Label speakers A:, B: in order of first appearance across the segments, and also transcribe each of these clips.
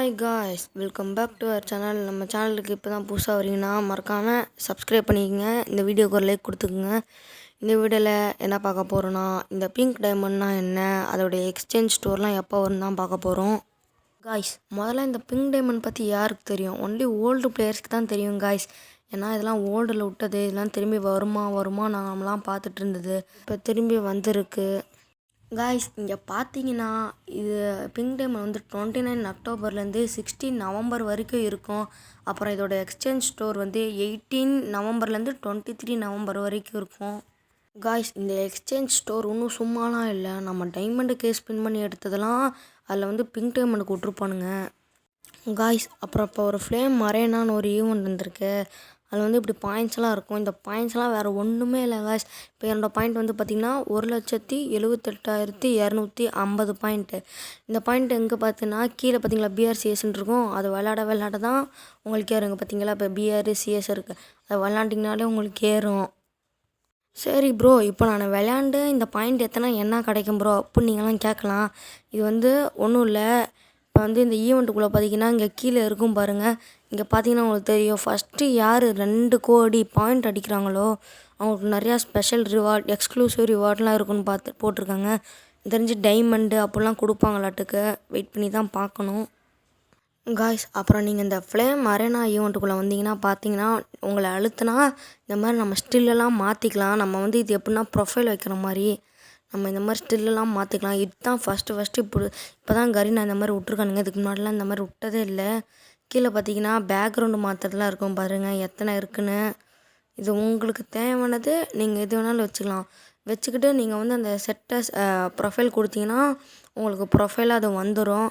A: Hi guys, welcome back to our channel. நம்ம சேனலுக்கு இப்போ தான் புதுசாக வரீங்கன்னா மறக்காமல் சப்ஸ்கிரைப் பண்ணிக்கோங்க. இந்த வீடியோக்கு ஒரு லைக் கொடுத்துக்குங்க. இந்த வீடியோவில் என்ன பார்க்க போகிறோன்னா, இந்த பிங்க் டைமண்ட்னா என்ன, அதோடைய எக்ஸ்சேஞ்ச் ஸ்டோர்லாம் எப்போ வரும்னு தான் பார்க்க போகிறோம். காய்ஸ், முதல்ல இந்த பிங்க் டைமண்ட் பற்றி யாருக்கு தெரியும்? ஒன்லி ஓல்டு பிளேயர்ஸ்க்கு தான் தெரியும் காய்ஸ். ஏன்னா இதெல்லாம் ஓல்டில் விட்டது, இதெல்லாம் திரும்பி வருமா நாங்களாம் பார்த்துட்டு இருந்தது. இப்போ திரும்பி வந்திருக்கு காய்ஸ். இங்கே பார்த்தீங்கன்னா இது பிங்க் டைமண்ட் வந்து 29 அக்டோபர்லேருந்து 16 நவம்பர் வரைக்கும் இருக்கும். அப்புறம் இதோட எக்ஸ்சேஞ்ச் ஸ்டோர் வந்து 18 நவம்பர்லேருந்து 23 நவம்பர் வரைக்கும் இருக்கும். காய்ஸ், இந்த எக்ஸ்சேஞ்ச் ஸ்டோர் இன்னும் சும்மாலாம் இல்லை. நம்ம டைமண்டுக்கு ஸ்பின் பண்ணி எடுத்ததெல்லாம் அதில் வந்து பிங்க் டைமண்டுக்கு விட்ருப்பானுங்க காய்ஸ். அப்புறம் இப்போ ஒரு ஃப்ளேம் அரேனான்னு ஒரு ஈவெண்ட் வந்திருக்கு. அதில் வந்து இப்படி பாயிண்ட்ஸ்லாம் இருக்கும். இந்த பாயிண்ட்ஸ்லாம் வேறு ஒன்றுமே இல்லை காய்ஸ். இப்போ என்னோடய பாயிண்ட் வந்து பார்த்திங்கன்னா 1,78,250 பாயிண்ட்டு. இந்த பாயிண்ட் எங்கே பார்த்தீங்கன்னா கீழே பார்த்தீங்களா பிஆர்சிஎஸ்ன்னு இருக்கும். அது விளையாட தான் உங்களுக்கு ஏறுங்க. பார்த்தீங்களா இப்போ பிஆர்சிஎஸ் இருக்குது. அதை விளாண்டிங்கனாலே உங்களுக்கு ஏறும். சரி ப்ரோ, இப்போ நான் விளையாண்டு இந்த பாயிண்ட் எத்தனை என்ன கிடைக்கும் ப்ரோ அப்படின்னு நீங்களாம் கேட்கலாம். இது வந்து ஒன்றும் இல்லை. இப்போ வந்து இந்த ஈவெண்ட்டுக்குள்ளே பார்த்தீங்கன்னா இங்கே கீழே இருக்கும் பாருங்கள். இங்கே பார்த்தீங்கன்னா உங்களுக்கு தெரியும், ஃபஸ்ட்டு யார் 2 கோடி பாயிண்ட் அடிக்கிறாங்களோ அவங்களுக்கு நிறையா ஸ்பெஷல் ரிவார்ட், எக்ஸ்க்ளூசிவ் ரிவார்ட்லாம் இருக்குன்னு போட்டிருக்காங்க. தெரிஞ்சு டைமண்டு அப்படிலாம் கொடுப்பாங்களாட்டுக்கு. வெயிட் பண்ணி தான் பார்க்கணும் காய்ஸ். அப்புறம் நீங்கள் இந்த ஃப்ளேம் அரேனா ஈவெண்ட்டுக்குள்ளே வந்தீங்கன்னா பார்த்தீங்கன்னா உங்களை அழுத்தினா இந்த மாதிரி நம்ம ஸ்டில்லெல்லாம் மாற்றிக்கலாம். நம்ம வந்து இது எப்படின்னா ப்ரொஃபைல் வைக்கிற மாதிரி நம்ம இந்த மாதிரி ஸ்டில்லெல்லாம் மாற்றிக்கலாம். இதுதான் ஃபஸ்ட்டு இப்போ தான் கரீனா இந்த மாதிரி விட்ருக்கானுங்க. இதுக்கு முன்னாடிலாம் இந்த மாதிரி விட்டதே இல்லை. கீழே பார்த்தீங்கன்னா பேக்ரவுண்டு மாற்றுறதுலாம் இருக்கும் பாருங்கள், எத்தனை இருக்குன்னு. இது உங்களுக்கு தேவையானது நீங்கள் எது வேணாலும் வச்சுக்கலாம். வச்சுக்கிட்டு நீங்கள் வந்து அந்த செட்டஸ் ப்ரொஃபைல் கொடுத்தீங்கன்னா உங்களுக்கு ப்ரொஃபைலாக அது வந்துடும்.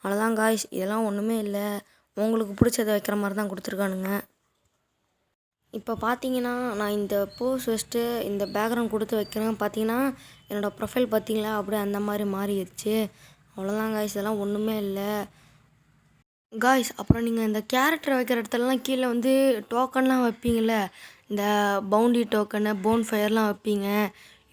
A: அவ்வளோதான் காய்ஸ், இதெல்லாம் ஒன்றுமே இல்லை. உங்களுக்கு பிடிச்சதை வைக்கிற மாதிரி தான் கொடுத்துருக்கானுங்க. இப்போ பார்த்தீங்கன்னா நான் இந்த போஸ் வச்சுட்டு இந்த பேக்ரவுண்ட் கொடுத்து வைக்கிறேன். பார்த்தீங்கன்னா என்னோடய ப்ரொஃபைல் பார்த்தீங்களா அப்படியே அந்த மாதிரி மாறிடுச்சு. அவ்வளோதான் காய்ஸ், இதெல்லாம் ஒன்றுமே இல்லை காய்ஸ். அப்புறம் நீங்கள் இந்த கேரக்டர் வைக்கிற இடத்துலலாம் கீழே வந்து டோக்கன்லாம் வைப்பீங்கள்ல, இந்த பவுண்டி டோக்கனு, போன் ஃபயர்லாம் வைப்பீங்க.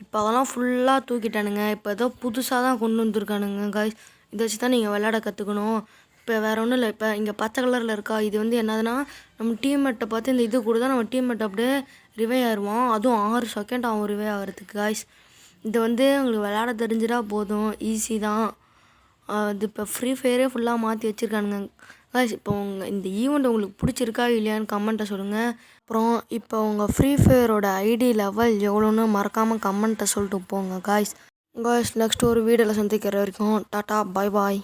A: இப்போ அதெல்லாம் ஃபுல்லாக தூக்கிட்டானுங்க. இப்போ ஏதோ புதுசாக தான் கொண்டு வந்துருக்கானுங்க காய்ஸ். இதை வச்சு தான் நீங்கள் விளையாட கற்றுக்கணும். இப்போ வேறு ஒன்றும் இல்லை. இப்போ இங்கே பச்சை கலரில் இருக்கா, இது வந்து என்னதுன்னா நம்ம டீம்மேட்டை பார்த்து இந்த இது கூட தான் நம்ம டீம்மேட் அப்படியே ரிவே ஆயிடுவோம். அதுவும் 6 செகண்ட் ஆகும் ரிவே ஆகிறதுக்கு காய்ஸ். இது வந்து உங்களுக்கு விளையாட தெரிஞ்சிடா போதும், ஈஸி தான். இது இப்போ ஃப்ரீ ஃபயரே ஃபுல்லாக மாற்றி வச்சுருக்கானுங்க காய்ஸ். இப்போ இந்த ஈவெண்ட் உங்களுக்கு பிடிச்சிருக்கா இல்லையான்னு கமெண்ட்டை சொல்லுங்கள். அப்புறம் இப்போ உங்கள் ஃப்ரீ ஃபயரோட ஐடி லெவல் எவ்வளோன்னு மறக்காமல் கமெண்ட்டை சொல்லிட்டு போங்க காய்ஸ். நெக்ஸ்ட் ஒரு வீடியோவில் சந்திக்கிற வரைக்கும் டாட்டா, பாய் பாய்.